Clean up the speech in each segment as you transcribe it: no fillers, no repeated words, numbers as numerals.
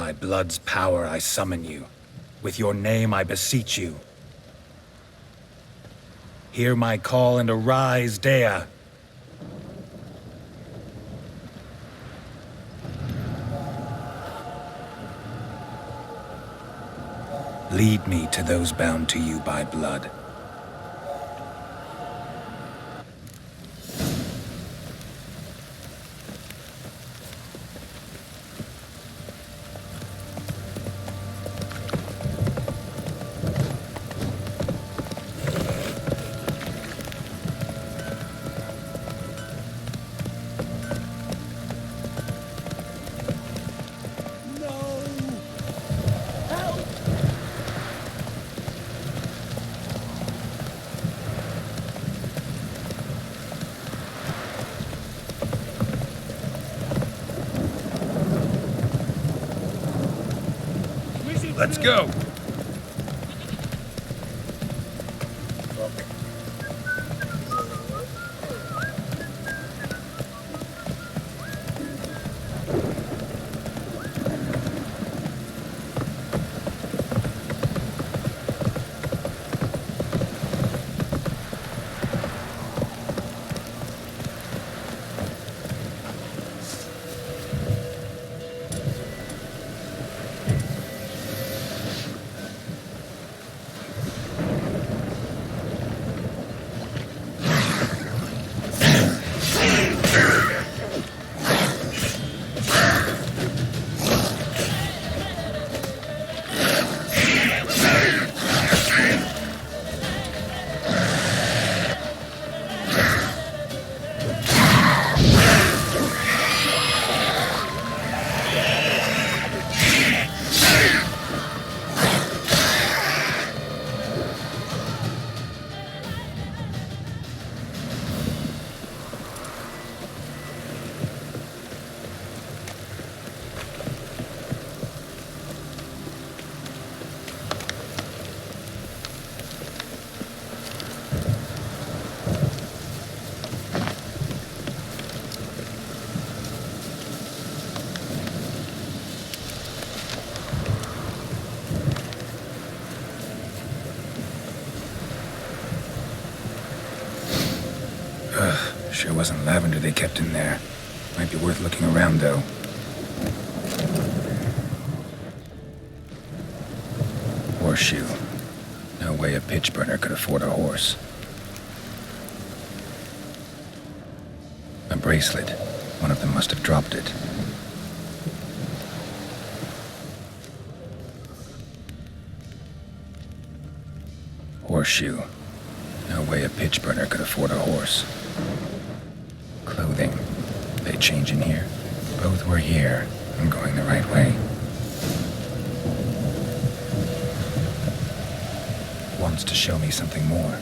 By blood's power I summon you. With your name I beseech you. Hear my call and arise, Dea. Lead me to those bound to you by blood. Let's go! Sure wasn't lavender they kept in there. Might be worth looking around, though. Horseshoe. No way a pitch burner could afford a horse. A bracelet. One of them must have dropped it. Horseshoe. No way a pitch burner could afford a horse. Clothing. They change in here? Both were here. I'm going the right way. Wants to show me something more.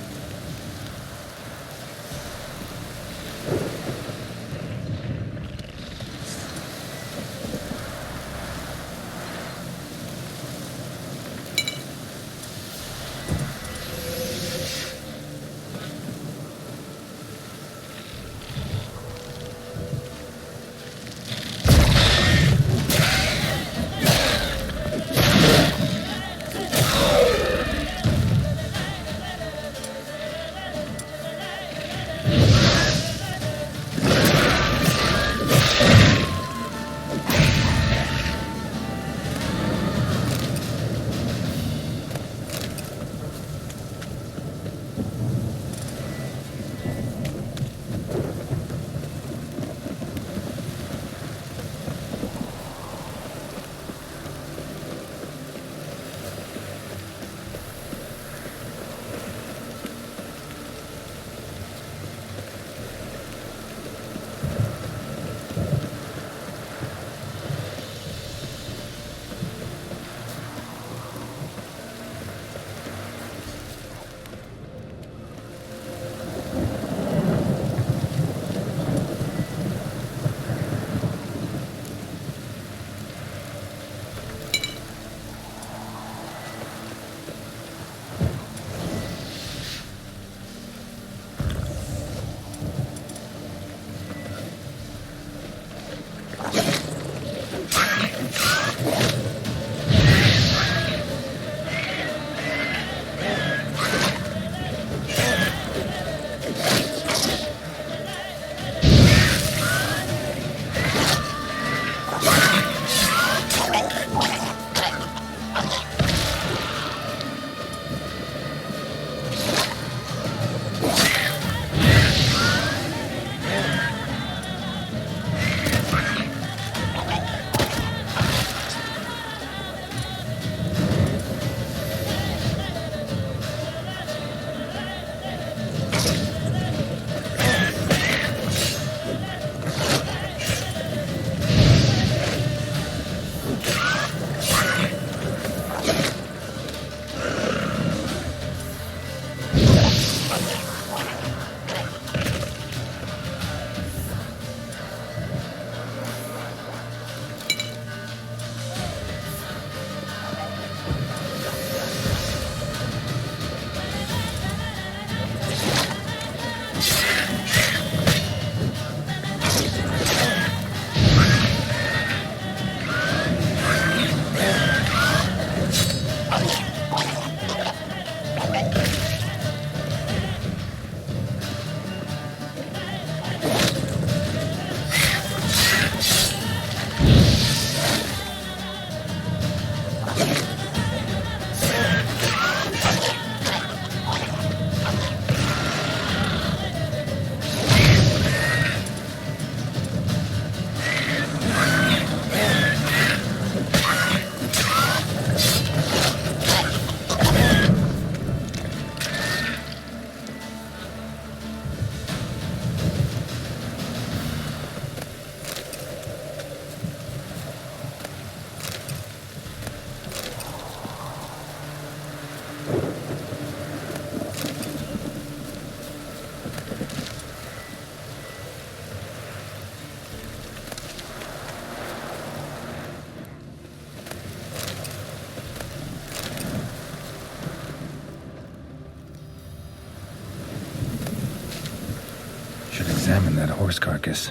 examine that horse carcass.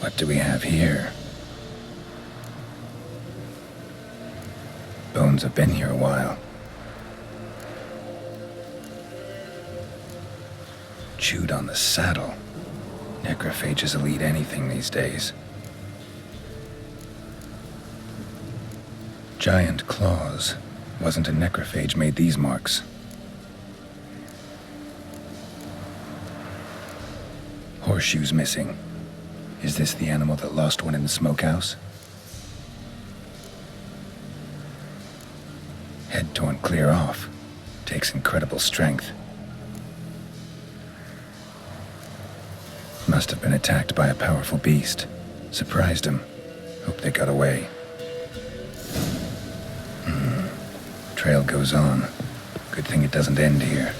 What do we have here? Bones have been here a while. Chewed on the saddle. Necrophages will eat anything these days. Giant claws. Wasn't a necrophage made these marks. Horseshoes missing. Is this the animal that lost one in the smokehouse? Head torn clear off. Takes incredible strength. Must have been attacked by a powerful beast. Surprised him. Hope they got away. Trail goes on. Good thing it doesn't end here.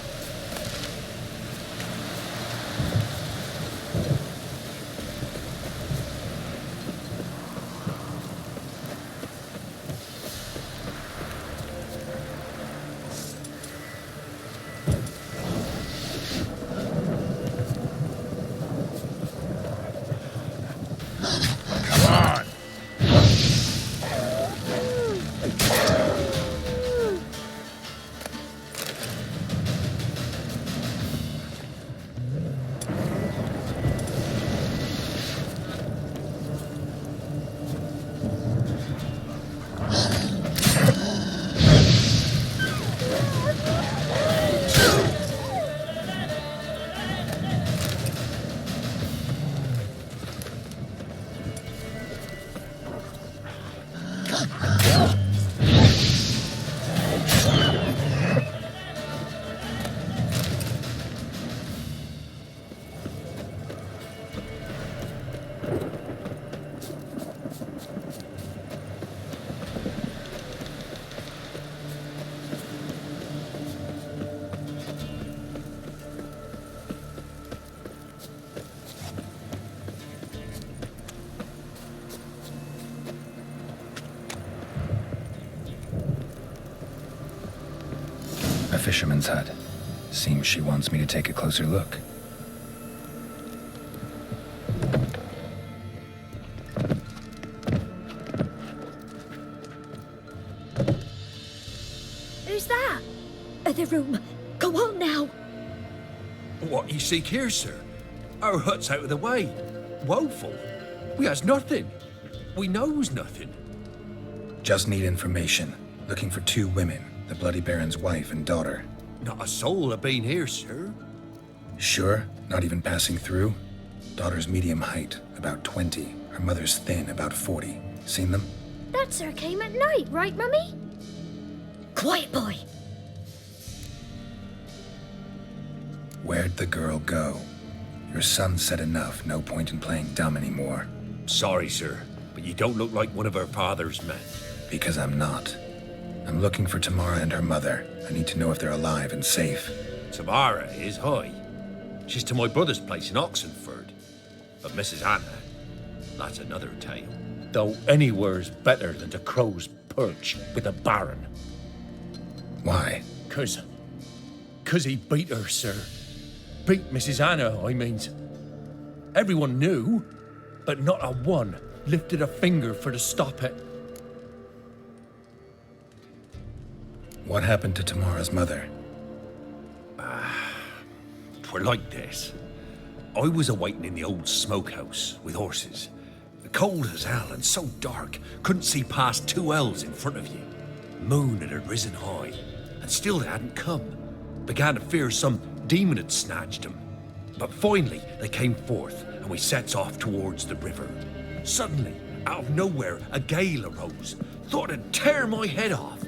A fisherman's hut. Seems she wants me to take a closer look. Who's that? The room. Go on now. What you seek here, sir? Our hut's out of the way. Woeful. We has nothing. We knows nothing. Just need information. Looking for 2 women. The Bloody Baron's wife and daughter. Not a soul have been here, sir. Sure? Not even passing through? Daughter's medium height, about 20. Her mother's thin, about 40. Seen them? That sir came at night, right, Mummy? Quiet, boy. Where'd the girl go? Your son said enough. No point in playing dumb anymore. Sorry, sir, but you don't look like one of our father's men. Because I'm not. I'm looking for Tamara and her mother. I need to know if they're alive and safe. Tamara is high. She's to my brother's place in Oxenford. But Mrs. Anna, that's another tale. Though anywhere's better than the Crow's Perch with the Baron. Why? 'Cause he beat her, sir. Beat Mrs. Anna, I means. Everyone knew, but not a one lifted a finger for to stop it. What happened to Tamara's mother? Twere like this. I was awaiting in the old smokehouse with horses. Cold as hell and so dark, couldn't see past 2 ells in front of you. Moon had risen high, and still they hadn't come. Began to fear some demon had snatched them. But finally they came forth, and we sets off towards the river. Suddenly, out of nowhere, a gale arose. Thought it'd tear my head off.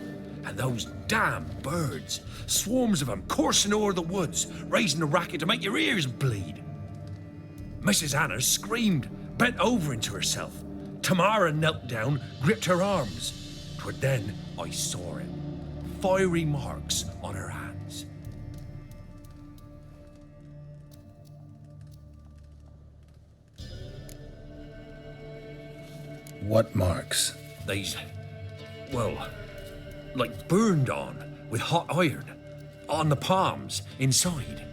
And those damn birds, swarms of them coursing o'er the woods, raising a racket to make your ears bleed. Mrs. Anna screamed, bent over into herself. Tamara knelt down, gripped her arms. 'Twere then I saw it. Fiery marks on her hands. What marks? They's, well, like burned on, with hot iron on the palms inside.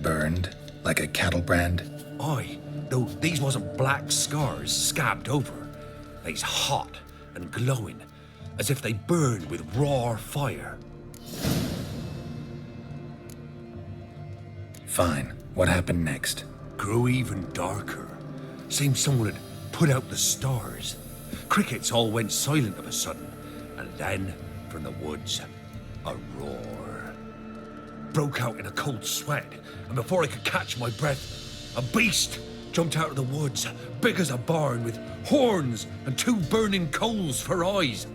Burned like a cattle brand. Aye, though these wasn't black scars scabbed over. They's hot and glowing, as if they burned with raw fire. Fine. What happened next? Grew even darker. Seemed someone had put out the stars. Crickets all went silent of a sudden, and then, from the woods, a roar. Broke out in a cold sweat, and before I could catch my breath, a beast jumped out of the woods, big as a barn, with horns and 2 burning coals for eyes.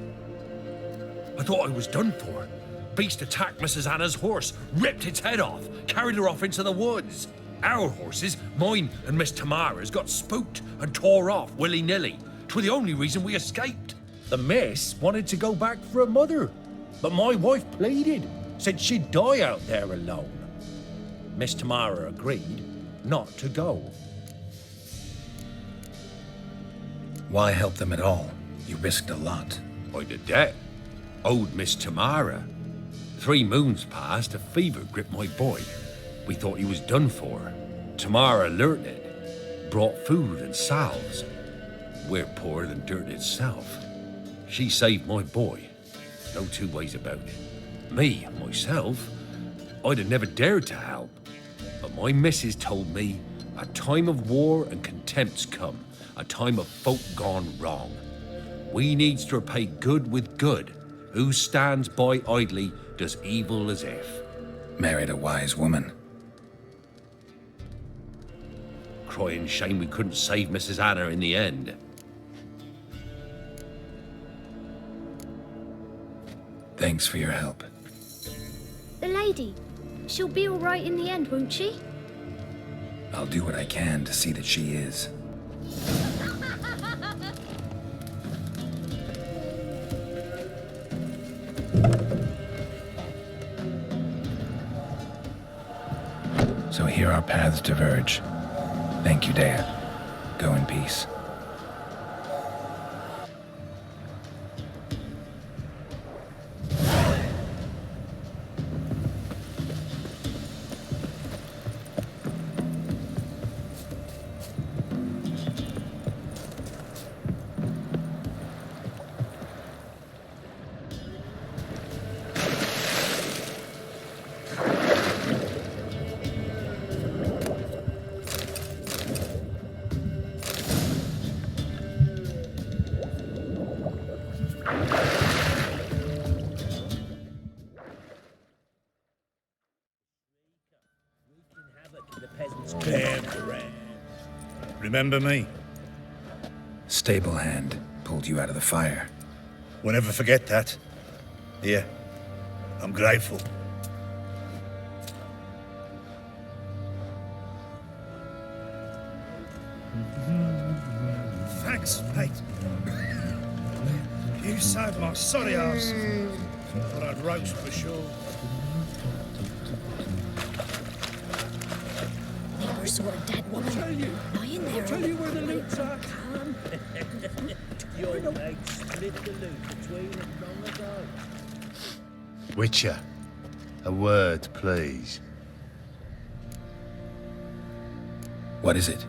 I thought I was done for. Beast attacked Mrs. Anna's horse, ripped its head off, carried her off into the woods. Our horses, mine and Miss Tamara's, got spooked and tore off willy-nilly. 'Twas the only reason we escaped. The miss wanted to go back for her mother, but my wife pleaded, said she'd die out there alone. Miss Tamara agreed not to go. Why help them at all? You risked a lot. I did that. Owed Miss Tamara. 3 moons passed, a fever gripped my boy. We thought he was done for. Tamara learnt it. Brought food and salves. We're poorer than dirt itself. She saved my boy. No 2 ways about it. Me, myself, I'd have never dared to help. But my missus told me a time of war and contempt's come. A time of folk gone wrong. We needs to repay good with good. Who stands by idly does evil as if. Married a wise woman. Crying shame we couldn't save Mrs. Anna in the end. Thanks for your help. The lady. She'll be all right in the end, won't she? I'll do what I can to see that she is. So here our paths diverge. Thank you, Dea. Go in peace. Remember me? Stable hand pulled you out of the fire. We'll never forget that. Here, I'm grateful. Thanks, mate. You saved my sorry ass. Thought I'd roast for sure. Never saw a dead woman lying there. I'll tell you where the loot's at. Your mate split the loot between them long ago. Witcher, a word, please. What is it?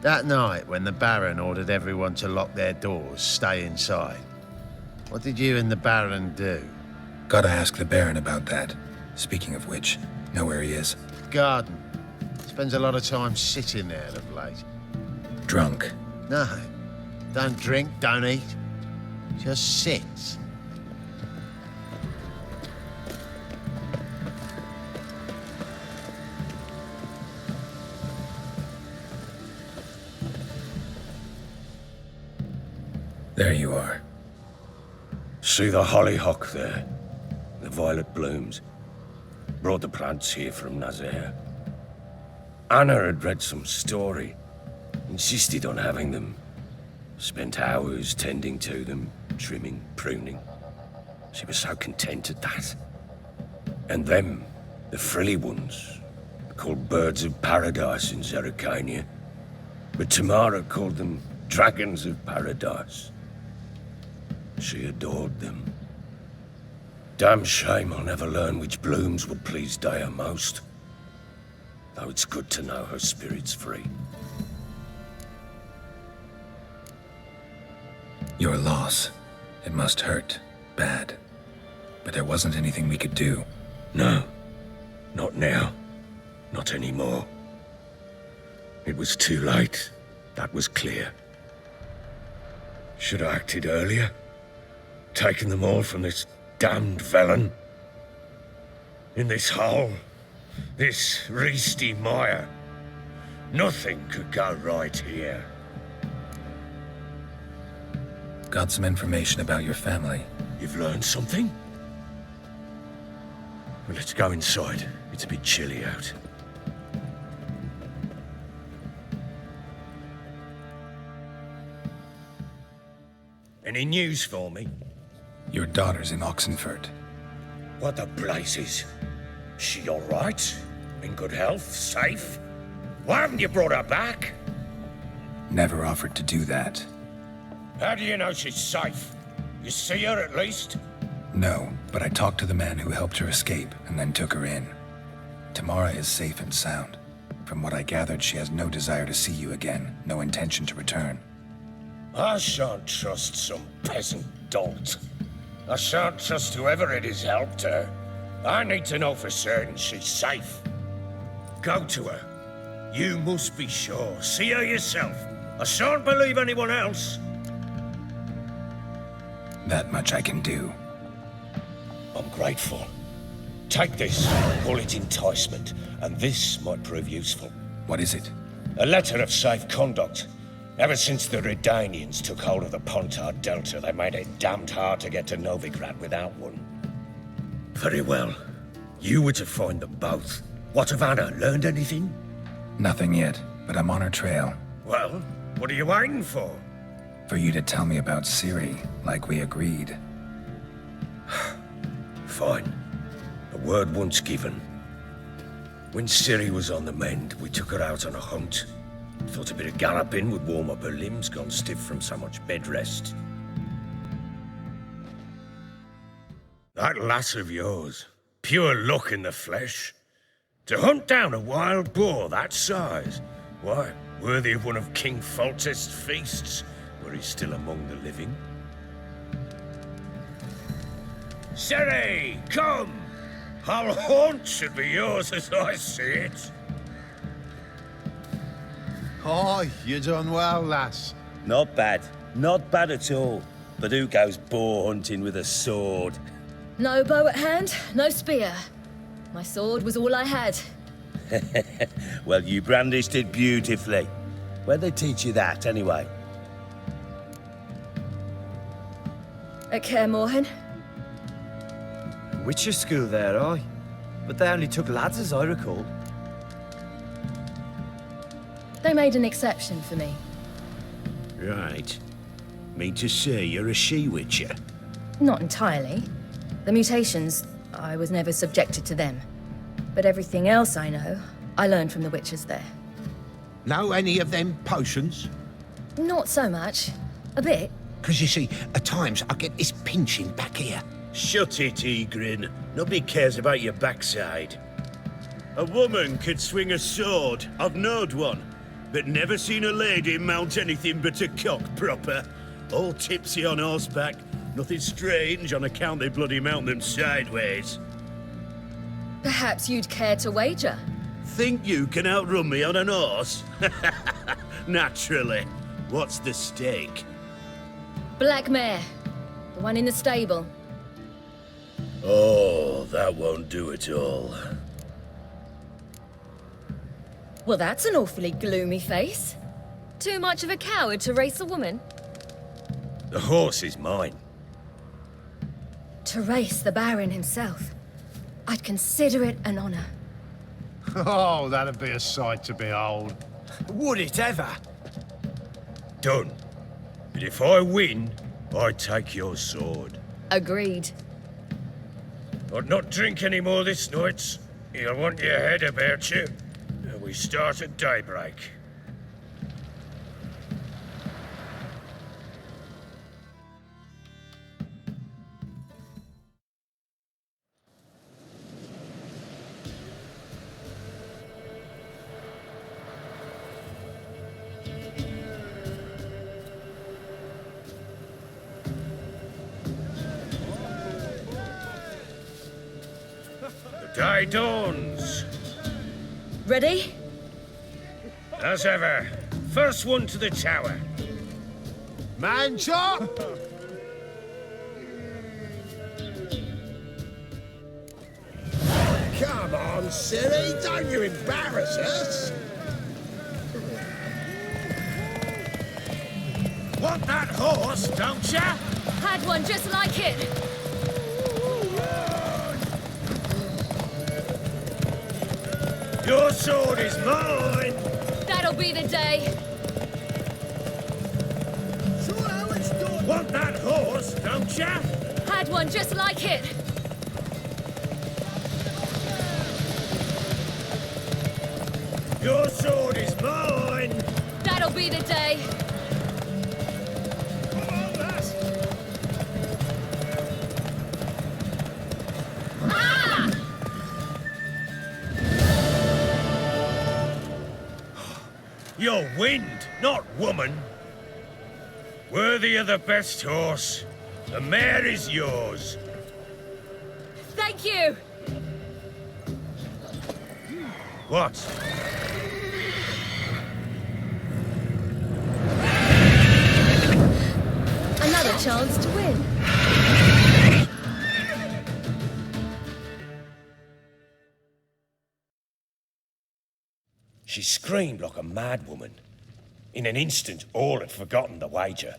That night when the Baron ordered everyone to lock their doors, stay inside, what did you and the Baron do? Gotta ask the Baron about that. Speaking of which, know where he is? Garden. Spends a lot of time sitting there of late. Drunk. No, don't drink, don't eat. Just sits. There you are. See the hollyhock there? The violet blooms. Brought the plants here from Nazaire. Anna had read some story. Insisted on having them. Spent hours tending to them, trimming, pruning. She was so content at that. And them, the frilly ones, called birds of paradise in Zerrikania. But Tamara called them dragons of paradise. She adored them. Damn shame I'll never learn which blooms would please Dea most. Though it's good to know her spirit's free. Your loss. It must hurt. Bad. But there wasn't anything we could do. No. Not now. Not anymore. It was too late. That was clear. Should have acted earlier. Taken them all from this damned villain. In this hole. This reesty mire. Nothing could go right here. Got some information about your family. You've learned something? Well, let's go inside. It's a bit chilly out. Any news for me? Your daughter's in Oxenfurt. What the blazes? She all right? In good health? Safe? Why haven't you brought her back? Never offered to do that. How do you know she's safe? You see her at least? No, but I talked to the man who helped her escape and then took her in. Tamara is safe and sound. From what I gathered, she has no desire to see you again, no intention to return. I shan't trust some peasant dolt. I shan't trust whoever it is helped her. I need to know for certain she's safe. Go to her. You must be sure. See her yourself. I shan't believe anyone else. That much I can do. I'm grateful. Take this, call it enticement, and this might prove useful. What is it? A letter of safe conduct. Ever since the Redanians took hold of the Pontard Delta, they made it damned hard to get to Novigrad without one. Very well. You were to find them both. What of Anna? Learned anything? Nothing yet, but I'm on her trail. Well, what are you waiting for? For you to tell me about Ciri, like we agreed. Fine. A word once given. When Ciri was on the mend, we took her out on a hunt. Thought a bit of galloping would warm up her limbs, gone stiff from so much bed rest. That lass of yours, pure luck in the flesh. To hunt down a wild boar that size, why, worthy of one of King Foltest's feasts, were he still among the living. Ciri, come! Our haunt should be yours as I see it. Oh, you done well, lass. Not bad. Not bad at all. But who goes boar hunting with a sword? No bow at hand, no spear. My sword was all I had. Well, you brandished it beautifully. Where'd they teach you that, anyway? At Kaer Morhen. Witcher school there, aye. But they only took lads, as I recall. They made an exception for me. Right. Mean to say you're a she-witcher? Not entirely. The mutations, I was never subjected to them. But everything else I know, I learned from the witches there. Know any of them potions? Not so much. A bit. Because you see, at times I get this pinching back here. Shut it, Egrin. Nobody cares about your backside. A woman could swing a sword. I've knowed one. But never seen a lady mount anything but a cock proper. All tipsy on horseback. Nothing strange on account they bloody mount them sideways. Perhaps you'd care to wager? Think you can outrun me on an horse? Naturally. What's the stake? Black mare. The one in the stable. Oh, that won't do it all. Well, that's an awfully gloomy face. Too much of a coward to race a woman? The horse is mine. To race the Baron himself. I'd consider it an honor. Oh, that'd be a sight to behold. Would it ever? Done. But if I win, I take your sword. Agreed. I'd not drink any more this night. You'll want your head about you. We start at daybreak. Day dawns. Ready? As ever. First one to the tower. Man chop! Come on, Ciri, don't you embarrass us. Want that horse, don't ya? Had one just like it. Your sword is mine! That'll be the day. Want that horse, don't ya? Had one just like it. Your sword is mine! That'll be the day. Come on, lass! You're wind, not woman. Worthy of the best horse. The mare is yours. Thank you. What? Another chance to win. She screamed like a mad woman. In an instant, all had forgotten the wager.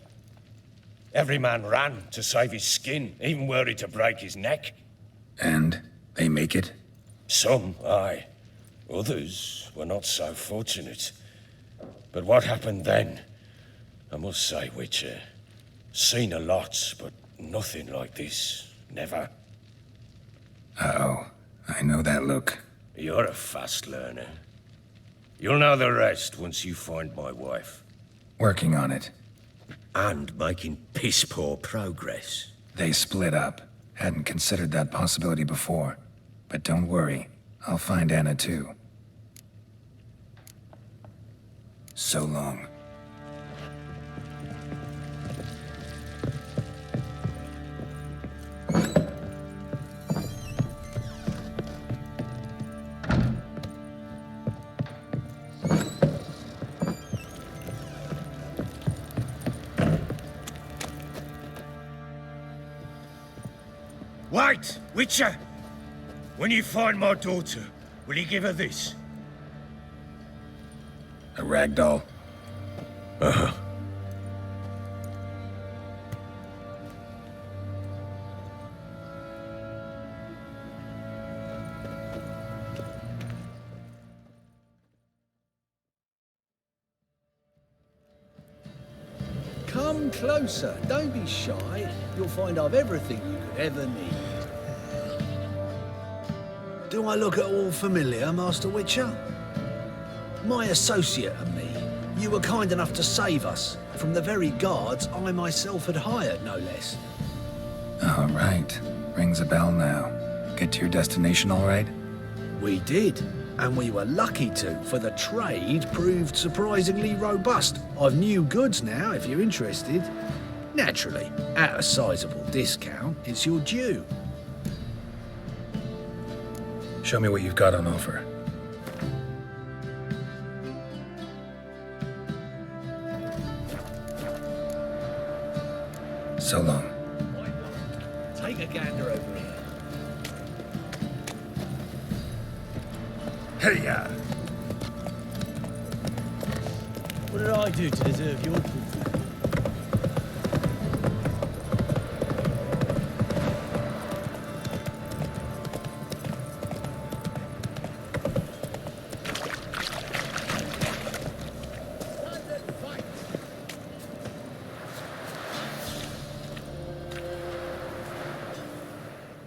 Every man ran to save his skin, even were he to break his neck. And they make it? Some, aye. Others were not so fortunate. But what happened then? I must say, Witcher, seen a lot, but nothing like this. Never. Uh-oh. I know that look. You're a fast learner. You'll know the rest once you find my wife. Working on it. And making piss-poor progress. They split up. Hadn't considered that possibility before. But don't worry. I'll find Anna too. So long. Wait, Witcher! When you find my daughter, will you give her this? A ragdoll? Uh-huh. Come closer, don't be shy. You'll find I've everything you could ever need. Do I look at all familiar, Master Witcher? My associate and me, you were kind enough to save us from the very guards I myself had hired, no less. All right. Rings a bell now. Get to your destination all right? We did, and we were lucky to, for the trade proved surprisingly robust. I've new goods now, if you're interested. Naturally, at a sizable discount, it's your due. Show me what you've got on offer. So long. Take a gander over here. Hey-ya! What did I do to deserve your good?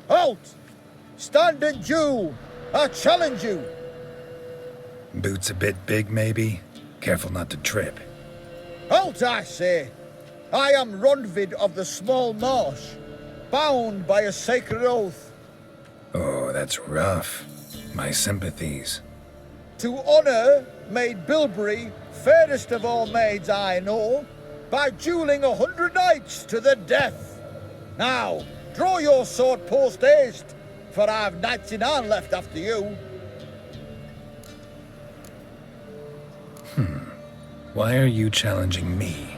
Halt! Stand and Jew! I challenge you! Boots a bit big, maybe? Careful not to trip. Halt, I say! I am Ronvid of the Small Marsh, bound by a sacred oath. Oh, that's rough. My sympathies. To honor Maid Bilberry, fairest of all maids I know, by dueling 100 knights to the death. Now, draw your sword post haste, for I've knights in Arn left after you. Why are you challenging me?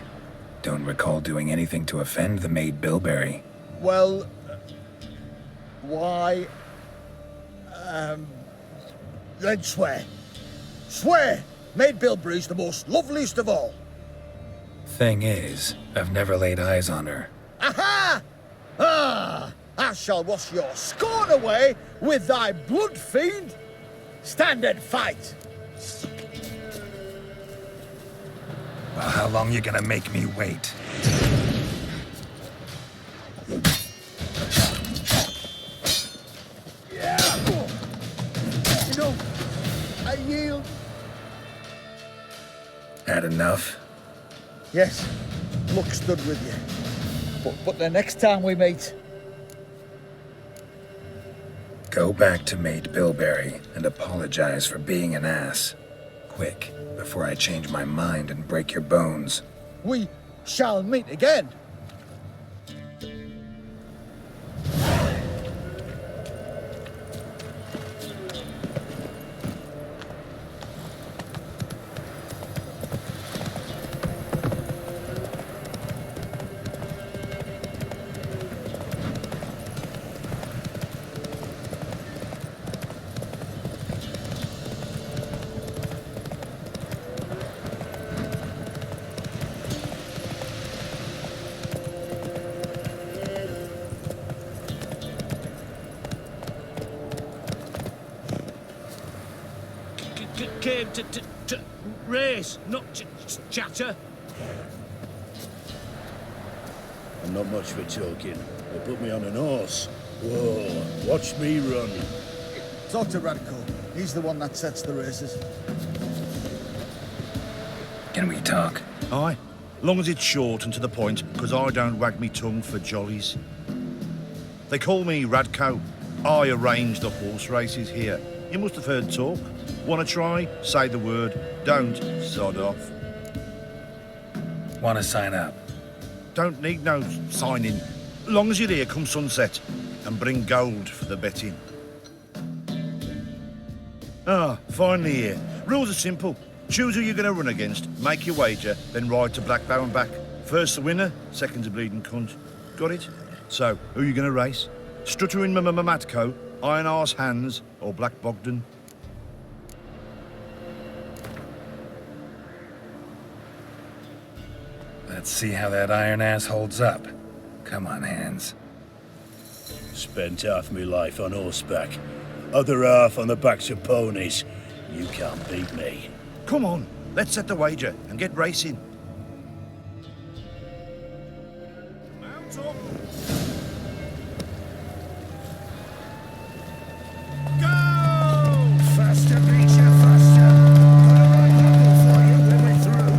Don't recall doing anything to offend the maid Bilberry. Well, why? Then swear. Swear! Maid Bilberry's the most loveliest of all. Thing is, I've never laid eyes on her. Aha! Ah! I shall wash your scorn away with thy blood fiend. Stand and fight. Well, how long you gonna make me wait? You know, I yield. Had enough? Yes, luck stood with you. But the next time we meet... Go back to Maid Bilberry and apologize for being an ass. Quick, before I change my mind and break your bones. We shall meet again. Came to race, not chatter. I'm not much for talking. They put me on an horse. Whoa, watch me run. Talk to Radko. He's the one that sets the races. Can we talk? Aye, long as it's short and to the point, because I don't wag me tongue for jollies. They call me Radko. I arrange the horse races here. You must have heard talk. Want to try? Say the word. Don't, sod off. Want to sign up? Don't need no signing. Long as you're here come sunset. And bring gold for the betting. Ah, finally here. Rules are simple. Choose who you're going to run against, make your wager, then ride to Blackbow and back. First the winner, second's a bleeding cunt. Got it? So, who you going to race? Struttering Matko, Iron Arse Hands, or Black Bogdan? Let's see how that iron ass holds up. Come on, Hands. Spent half my life on horseback, other half on the backs of ponies. You can't beat me. Come on, let's set the wager and get racing. Mount up. Go! Faster, Beecher, faster. Got a right buckle for you when we're through.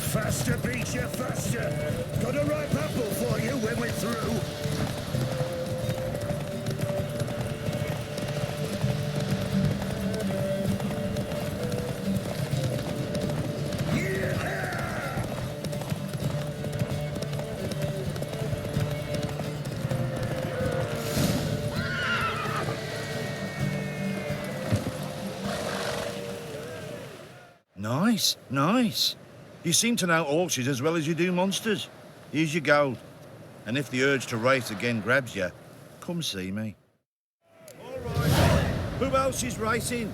Faster, Beecher, faster. Got a ripe apple for you when we're through. Nice, nice. You seem to know horses as well as you do monsters. Here's your gold. And if the urge to race again grabs you, come see me. All right. Who else is racing?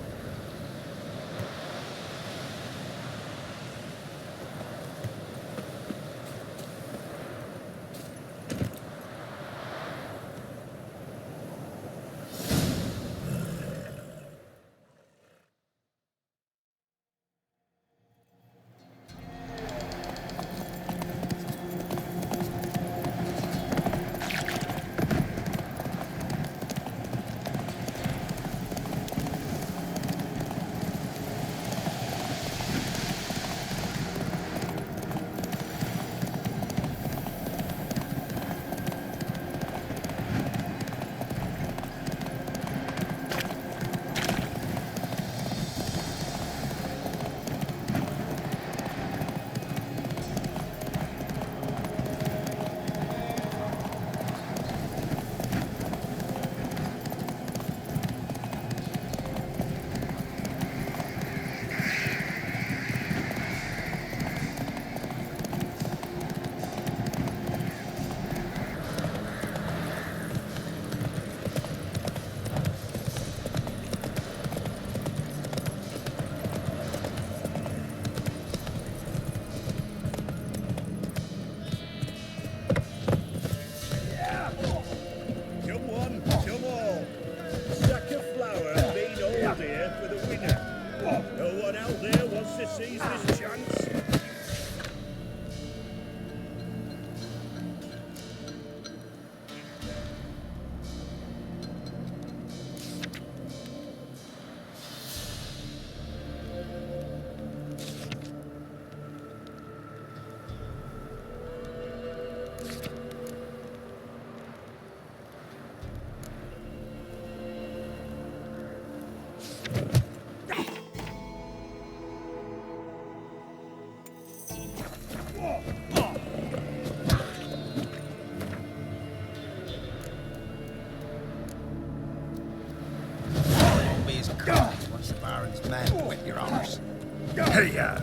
last man went, Your Honors. Hey-ya!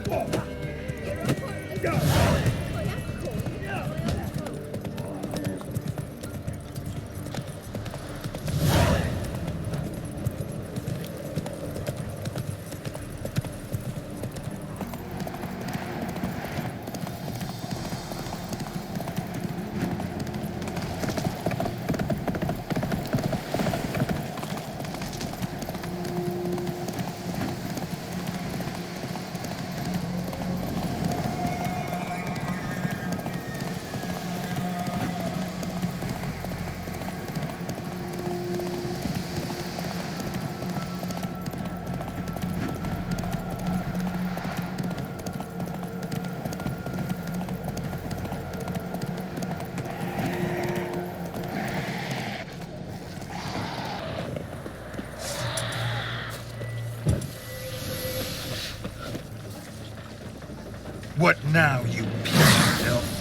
What now, you piece of filth?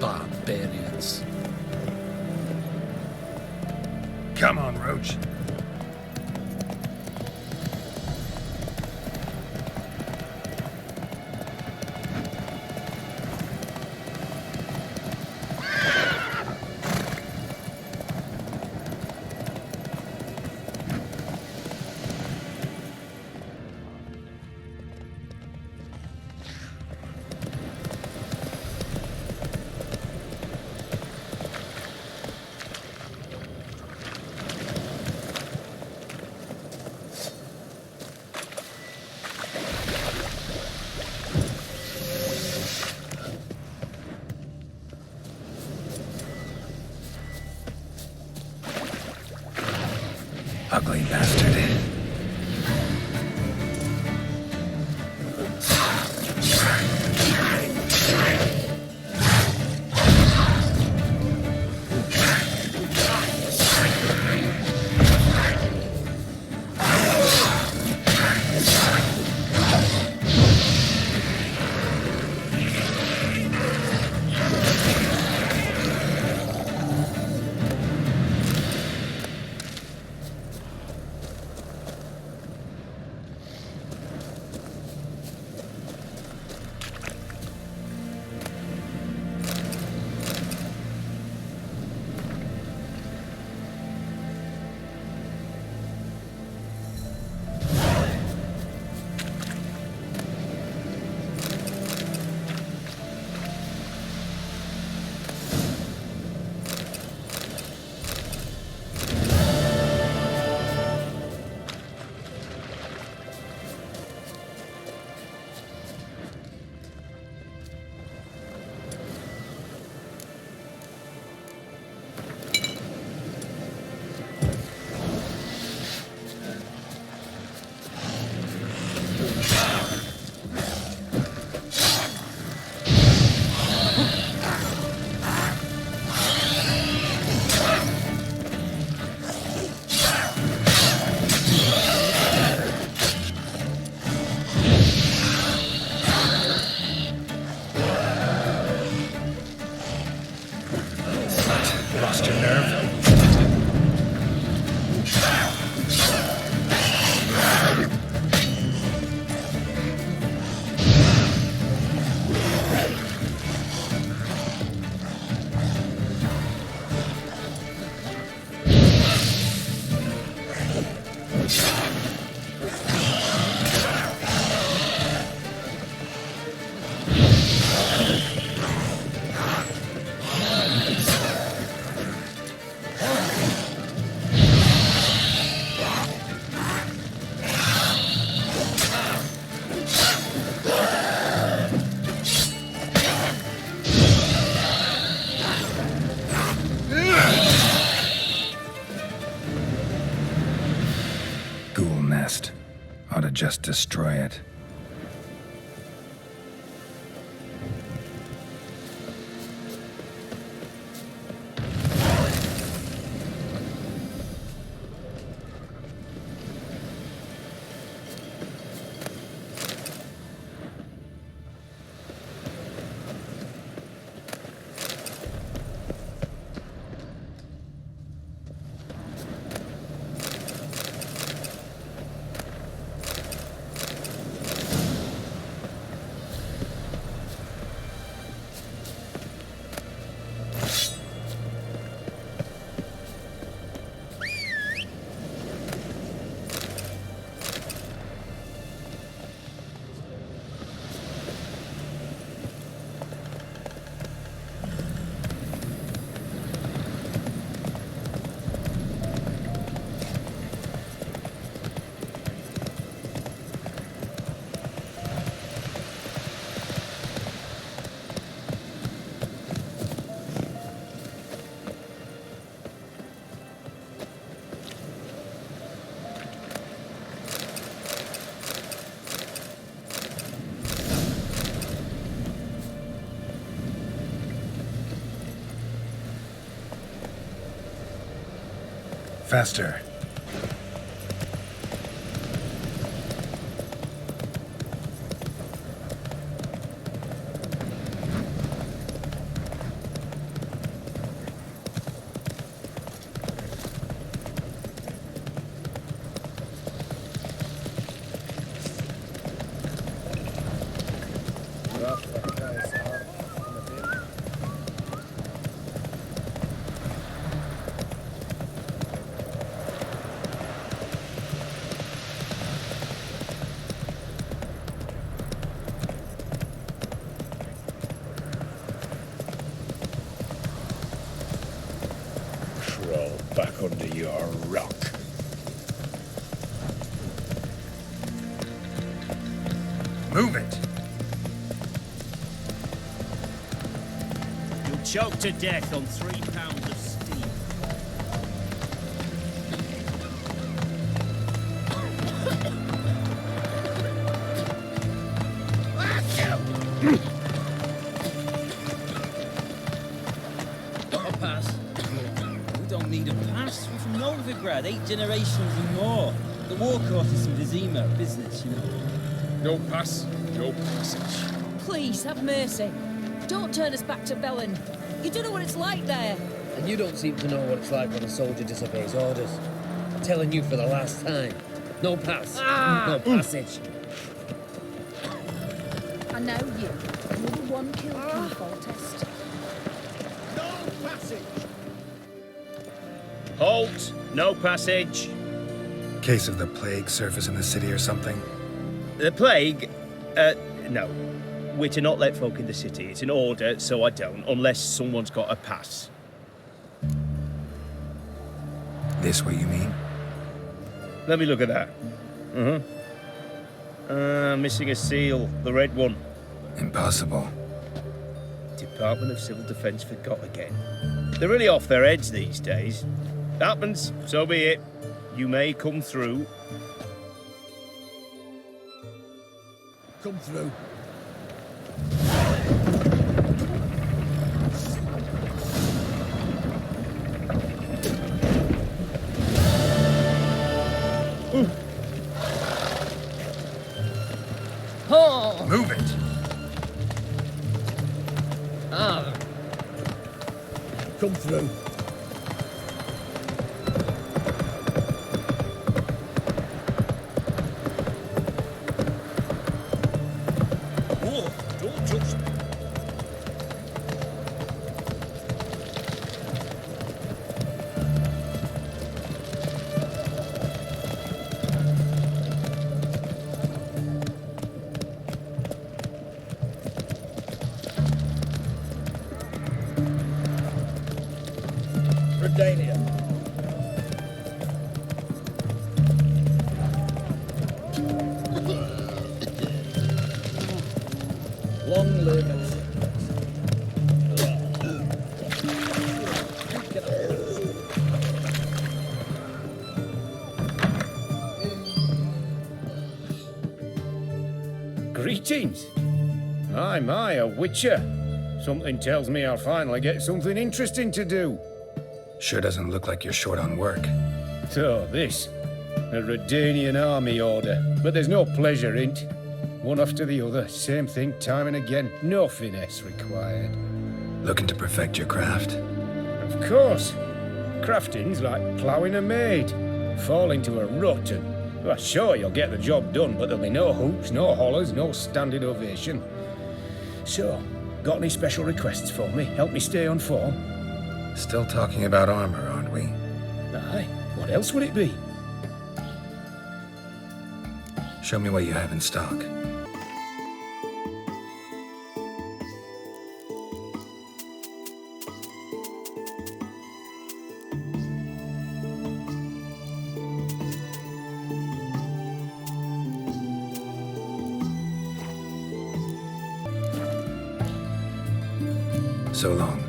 Barbarians. Come on, Roach. Ugly bastard. destroy it. Faster. Back under your rock. Move it! You'll choke to death on 3 pounds of steam. Got a pass? We don't need a pass. We're from Novigrad, 8 generations and more. The war court is some Vizima business, you know. No pass, no passage. Please, have mercy. Don't turn us back to Bellin. You don't know what it's like there. And you don't seem to know what it's like when a soldier disobeys orders. I'm telling you for the last time. No pass, no passage. I know you. You're the one killed Keyfall test. No passage! Halt! No passage. Case of the plague surface in the city or something? The plague? No. We're to not let folk in the city. It's an order, so I don't, unless someone's got a pass. This what you mean? Let me look at that. Missing a seal, the red one. Impossible. Department of Civil Defence forgot again. They're really off their heads these days. Happens, so be it. You may come through. Come through. Oh! Move it! Come through. Don't touch me. Redania. Long live it. Greetings. My, a witcher. Something tells me I'll finally get something interesting to do. Sure doesn't look like you're short on work. So, this. A Redanian army order. But there's no pleasure in't. One after the other, same thing time and again. No finesse required. Looking to perfect your craft? Of course. Crafting's like ploughing a maid. Fall into a rut and... Well, sure, you'll get the job done, but there'll be no hoops, no hollers, no standing ovation. So, got any special requests for me? Help me stay on form? Still talking about armor, aren't we? Aye. What else would it be? Show me what you have in stock. So long.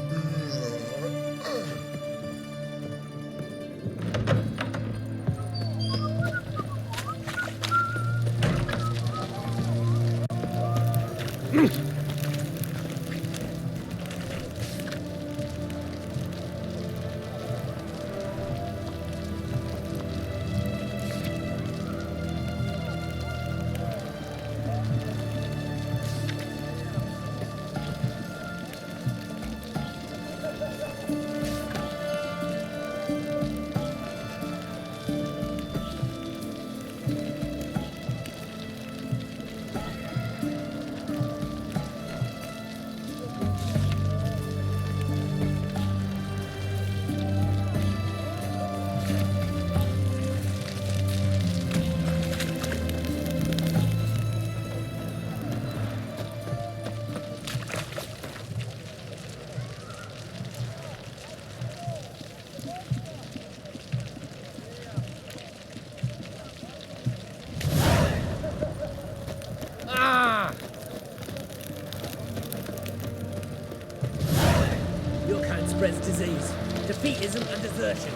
Your kind spreads disease, defeatism and desertion.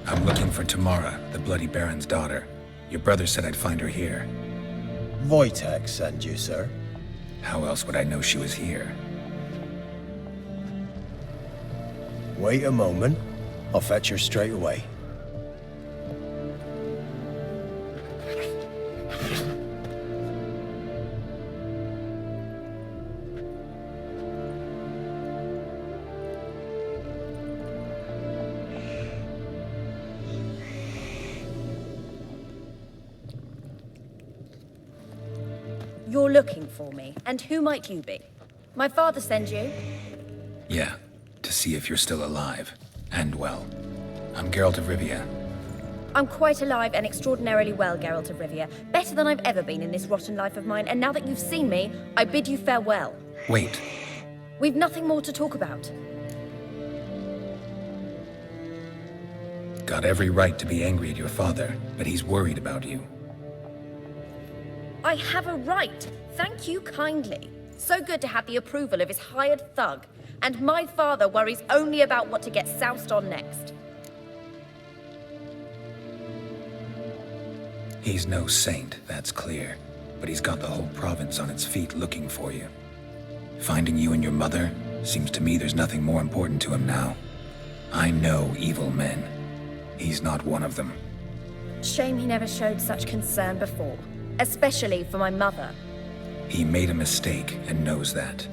I'm looking for Tamara, the Bloody Baron's daughter. Your brother said I'd find her here. Wojtek sent you, sir. How else would I know she was here? Wait a moment. I'll fetch her straight away. You're looking for me, and who might you be? My father sent you? Yeah, to see if you're still alive. And well. I'm Geralt of Rivia. I'm quite alive and extraordinarily well, Geralt of Rivia. Better than I've ever been in this rotten life of mine, and now that you've seen me, I bid you farewell. Wait. We've nothing more to talk about. Got every right to be angry at your father, but he's worried about you. I have a right. Thank you kindly. So good to have the approval of his hired thug. And my father worries only about what to get soused on next. He's no saint, that's clear. But he's got the whole province on its feet looking for you. Finding you and your mother, seems to me there's nothing more important to him now. I know evil men. He's not one of them. Shame he never showed such concern before. Especially for my mother. He made a mistake and knows that.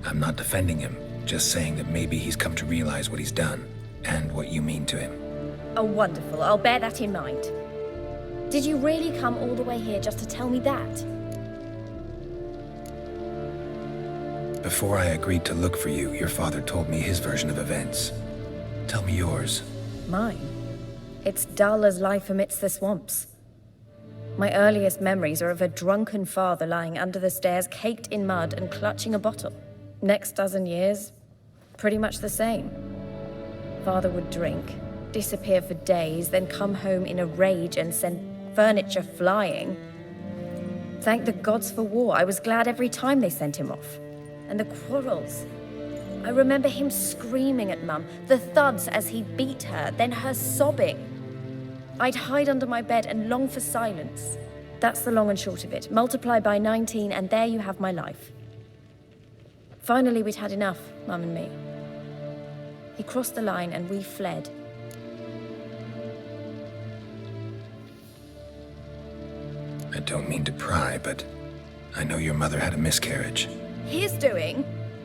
I'm not defending him, just saying that maybe he's come to realize what he's done, and what you mean to him. Oh, wonderful. I'll bear that in mind. Did you really come all the way here just to tell me that? Before I agreed to look for you, your father told me his version of events. Tell me yours. Mine? It's dull as life amidst the swamps. My earliest memories are of a drunken father lying under the stairs, caked in mud and clutching a bottle. Next dozen years, pretty much the same. Father would drink, disappear for days, then come home in a rage and send furniture flying. Thank the gods for war. I was glad every time they sent him off. And the quarrels. I remember him screaming at Mum, the thuds as he beat her, then her sobbing. I'd hide under my bed and long for silence. That's the long and short of it. Multiply by 19 and there you have my life. Finally, we'd had enough, Mum and me. He crossed the line and we fled. I don't mean to pry, but I know your mother had a miscarriage. His doing?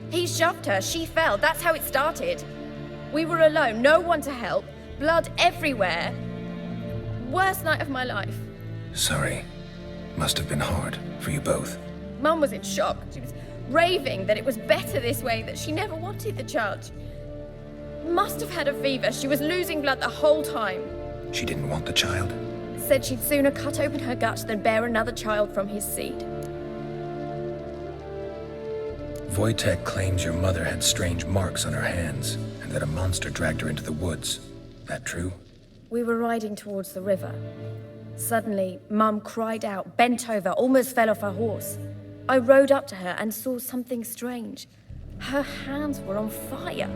He shoved her, she fell, that's how it started. We were alone, no one to help, blood everywhere. Worst night of my life. Sorry. Must have been hard for you both. Mum was in shock. She was raving that it was better this way, that she never wanted the child. Must have had a fever. She was losing blood the whole time. She didn't want the child? Said she'd sooner cut open her gut than bear another child from his seed. Wojtek claims your mother had strange marks on her hands, and that a monster dragged her into the woods. That true? We were riding towards the river. Suddenly, Mum cried out, bent over, almost fell off her horse. I rode up to her and saw something strange. Her hands were on fire.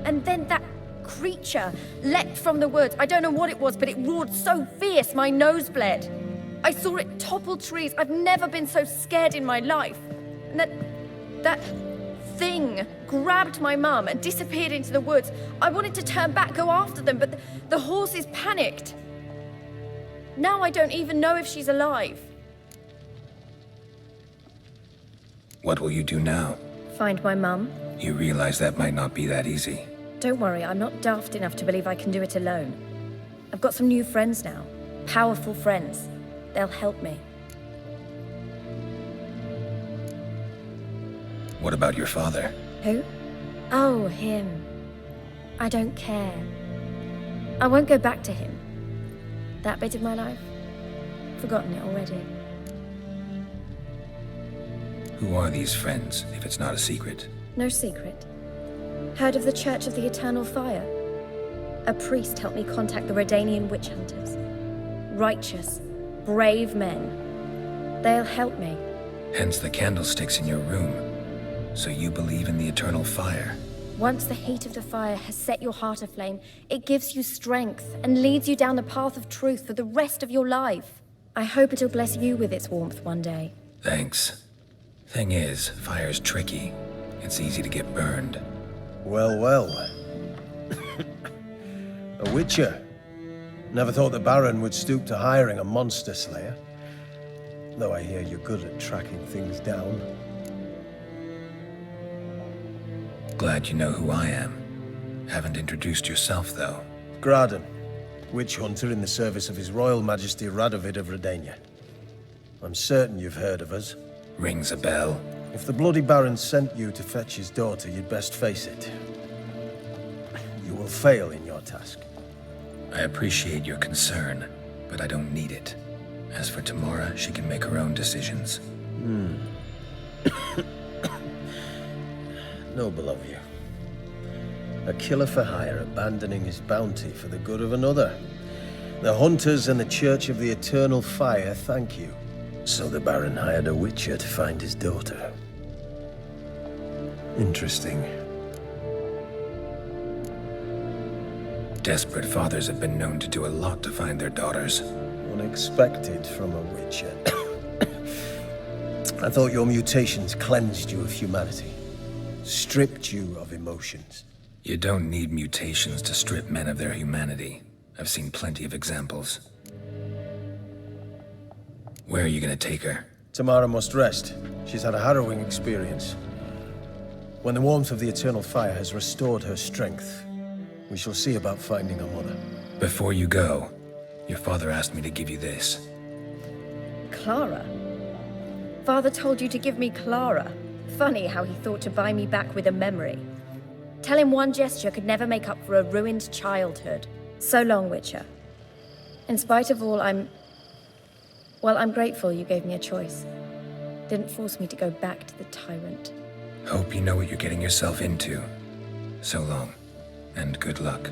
And then that creature leapt from the woods. I don't know what it was, but it roared so fierce my nose bled. I saw it topple trees. I've never been so scared in my life. And that thing grabbed my mum and disappeared into the woods. I wanted to turn back, go after them, but the horses panicked. Now I don't even know if she's alive. What will you do now? Find my mum. You realize that might not be that easy. Don't worry, I'm not daft enough to believe I can do it alone. I've got some new friends now. Powerful friends. They'll help me. What about your father? Who? Oh, him. I don't care. I won't go back to him. That bit of my life? Forgotten it already. Who are these friends, if it's not a secret? No secret. Heard of the Church of the Eternal Fire? A priest helped me contact the Redanian witch hunters. Righteous, brave men. They'll help me. Hence the candlesticks in your room. So you believe in the eternal fire? Once the heat of the fire has set your heart aflame, it gives you strength and leads you down the path of truth for the rest of your life. I hope it'll bless you with its warmth one day. Thanks. Thing is, fire's tricky. It's easy to get burned. Well, well. A witcher. Never thought the Baron would stoop to hiring a monster slayer. Though I hear you're good at tracking things down. Glad you know who I am. Haven't introduced yourself, though. Graden, witch hunter in the service of His Royal Majesty Radovid of Redania. I'm certain you've heard of us. Rings a bell. If the Bloody Baron sent you to fetch his daughter, you'd best face it. You will fail in your task. I appreciate your concern, but I don't need it. As for Tamara, she can make her own decisions. Noble of you. A killer for hire abandoning his bounty for the good of another. The hunters and the Church of the Eternal Fire thank you. So the Baron hired a witcher to find his daughter. Interesting. Desperate fathers have been known to do a lot to find their daughters. Unexpected from a witcher. I thought your mutations cleansed you of humanity. Stripped you of emotions. You don't need mutations to strip men of their humanity. I've seen plenty of examples. Where are you gonna take her? Tamara must rest. She's had a harrowing experience. When the warmth of the Eternal Fire has restored her strength, we shall see about finding her mother. Before you go, your father asked me to give you this. Clara? Father told you to give me Clara. Funny how he thought to buy me back with a memory. Tell him one gesture could never make up for a ruined childhood. So long, Witcher. In spite of all, I'm grateful you gave me a choice. Didn't force me to go back to the tyrant. Hope you know what you're getting yourself into. So long, and good luck.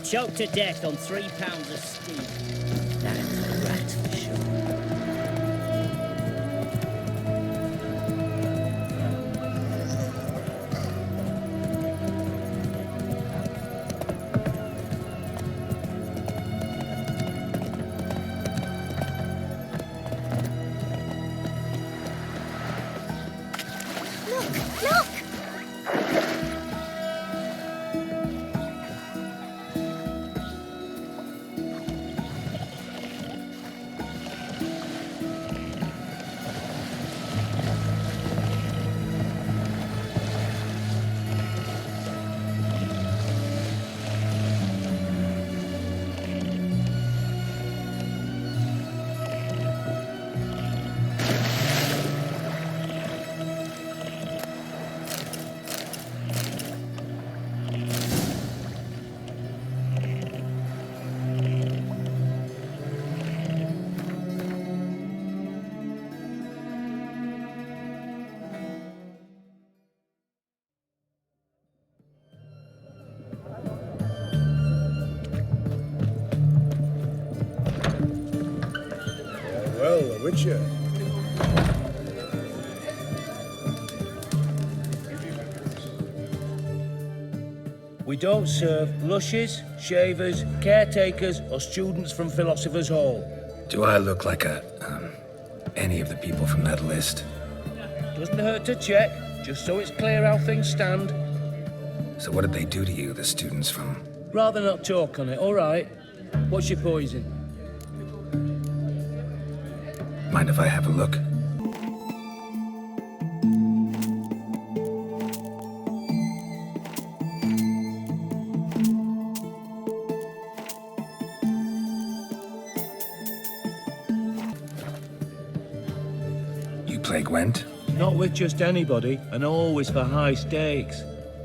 choked to death on 3 pounds of steam. That is a rat for sure. Well, a witcher. We don't serve lushes, shavers, caretakers, or students from Philosopher's Hall. Do I look like any of the people from that list? Doesn't hurt to check, just so it's clear how things stand. So what did they do to you, the students from... Rather not talk on it, all right? What's your poison? Mind if I have a look? You play Gwent? Not with just anybody, and always for high stakes.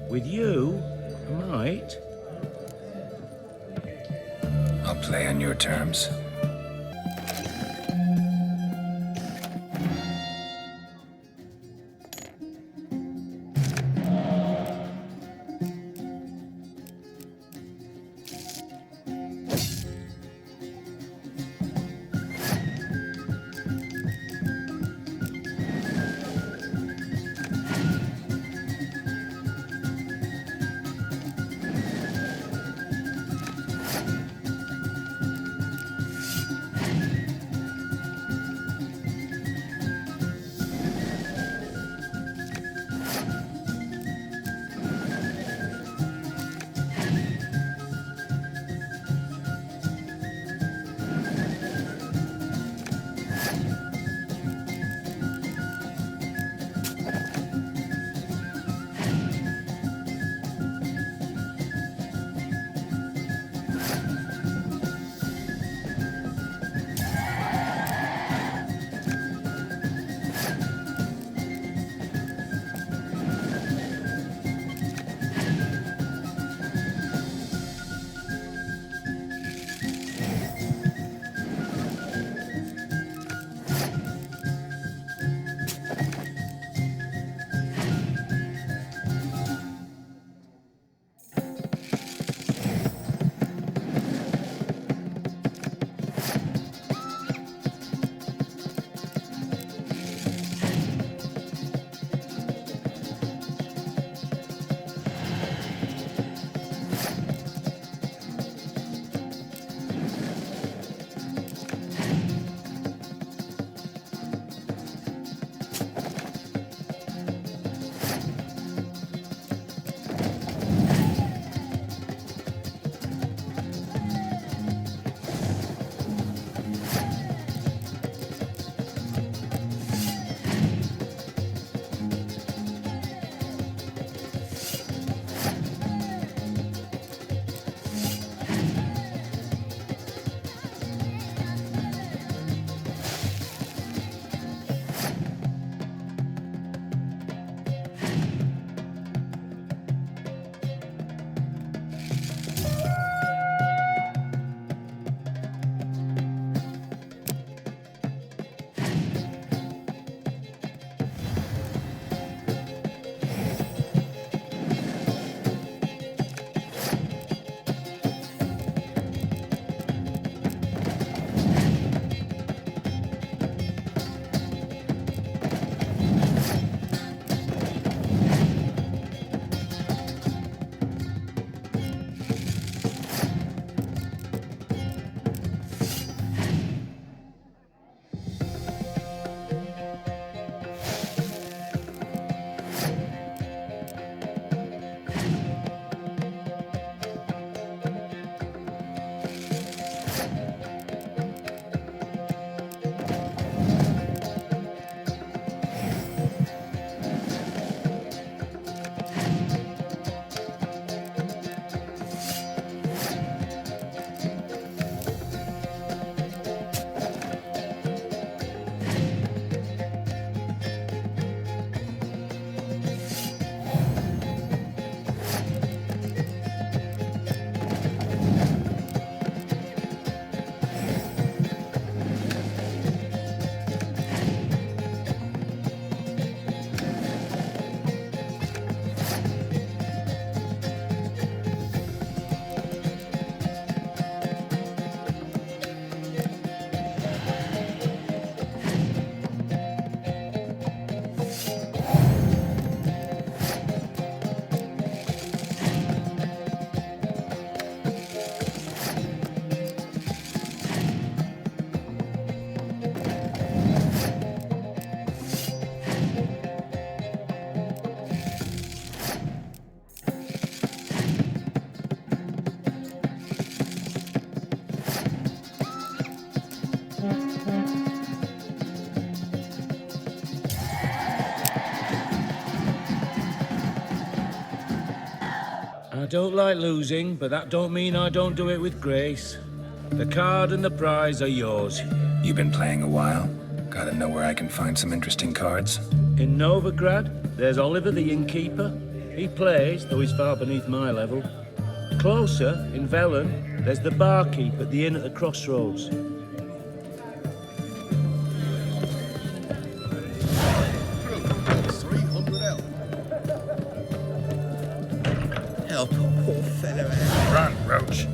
With you, I might. I'll play on your terms. don't like losing, but that don't mean I don't do it with grace. The card and the prize are yours. You've been playing a while? Gotta know where I can find some interesting cards. In Novigrad, there's Oliver the Innkeeper. He plays, though he's far beneath my level. Closer, in Velen, there's the barkeep at the inn at the crossroads. Help a poor fellow out. Run, Roach.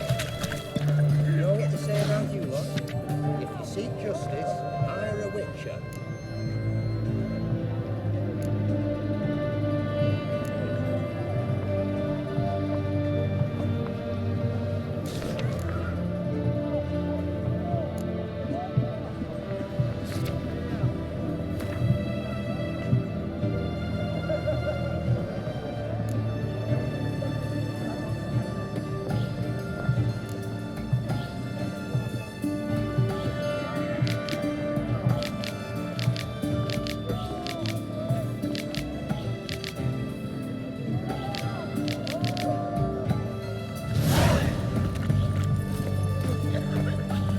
You know what they say about you lot? If you seek justice, hire a witcher.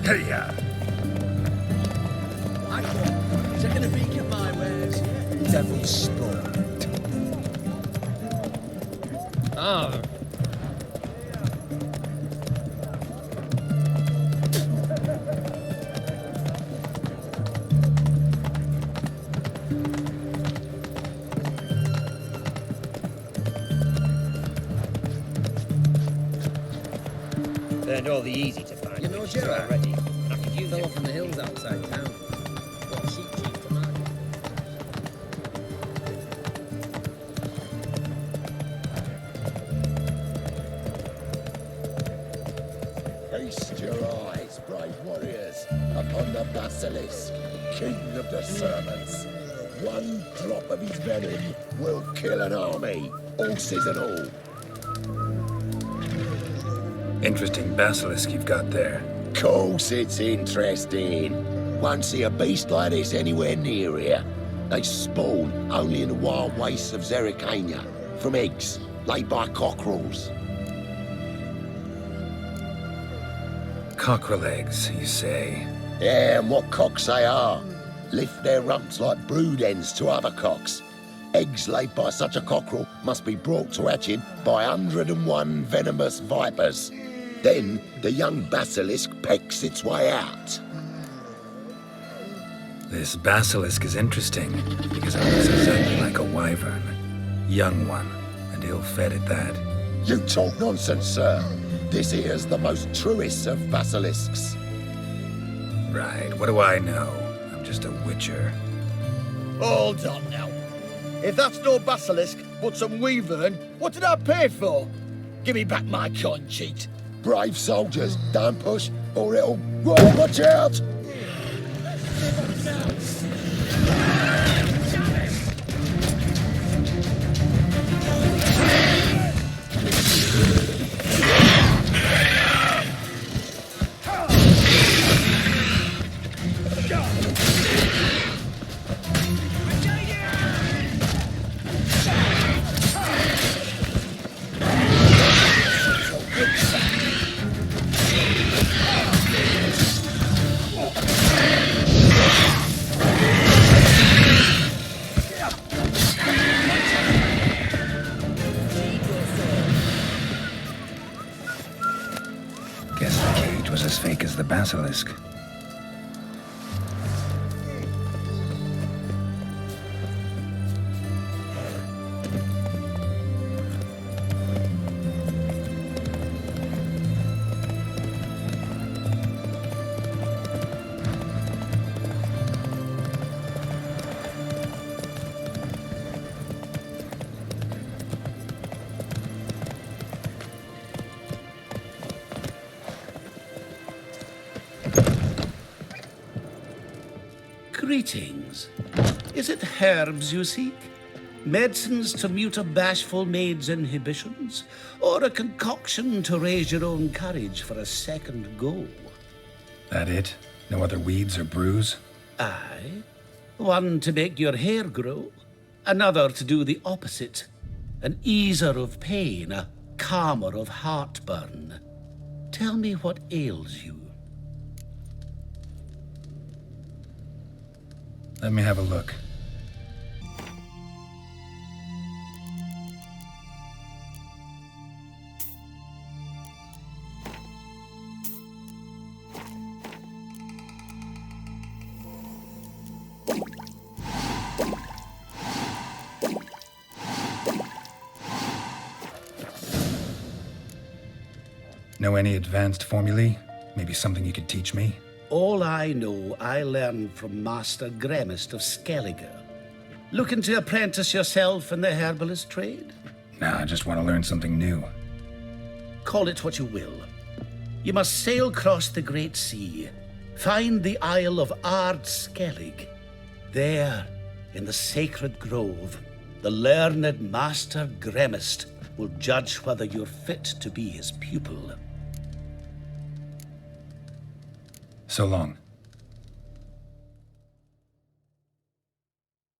Hey-ya! I thought, taking a peek at my wares. Devil's spawn. Ah, They're all the easy to find. you know riches Gerard? already. I could use Fell it. off in the hills outside town. Got a sheep chief to market. Feast your eyes, brave warriors, upon the Basilisk, king of the servants. One drop of his venom will kill an army, horses and all. Interesting basilisk you've got there. Course it's interesting. Won't see a beast like this anywhere near here. They spawn only in the wild wastes of Zerrikania, from eggs laid by cockerels. Cockerel eggs, you say? Yeah, and what cocks they are. Lift their rumps like brood hens to other cocks. Eggs laid by such a cockerel must be brought to hatching by 101 venomous vipers. Then the young basilisk pecks its way out. This basilisk is interesting, because it looks exactly like a wyvern. Young one, and ill-fed at that. You talk nonsense, sir. This here's the most truest of basilisks. Right, what do I know? I'm just a witcher. Hold on now. If that's no basilisk, but some wyvern, what did I pay for? Give me back my coin, cheat. Brave soldiers, don't push, or it'll... Whoa, watch out! Guess the cage was as fake as the basilisk. Greetings. Is it herbs you seek? Medicines to mute a bashful maid's inhibitions? Or a concoction to raise your own courage for a second go? That it? No other weeds or brews? Aye. One to make your hair grow, another to do the opposite. An easer of pain, a calmer of heartburn. Tell me what ails you. Let me have a look. Know any advanced formulae? Maybe something you could teach me? All I know, I learned from Master Gremist of Skellige. Looking to apprentice yourself in the herbalist trade? Nah, I just want to learn something new. Call it what you will. You must sail across the Great Sea, find the Isle of Aard Skellig. There, in the sacred grove, the learned Master Gremist will judge whether you're fit to be his pupil. So long.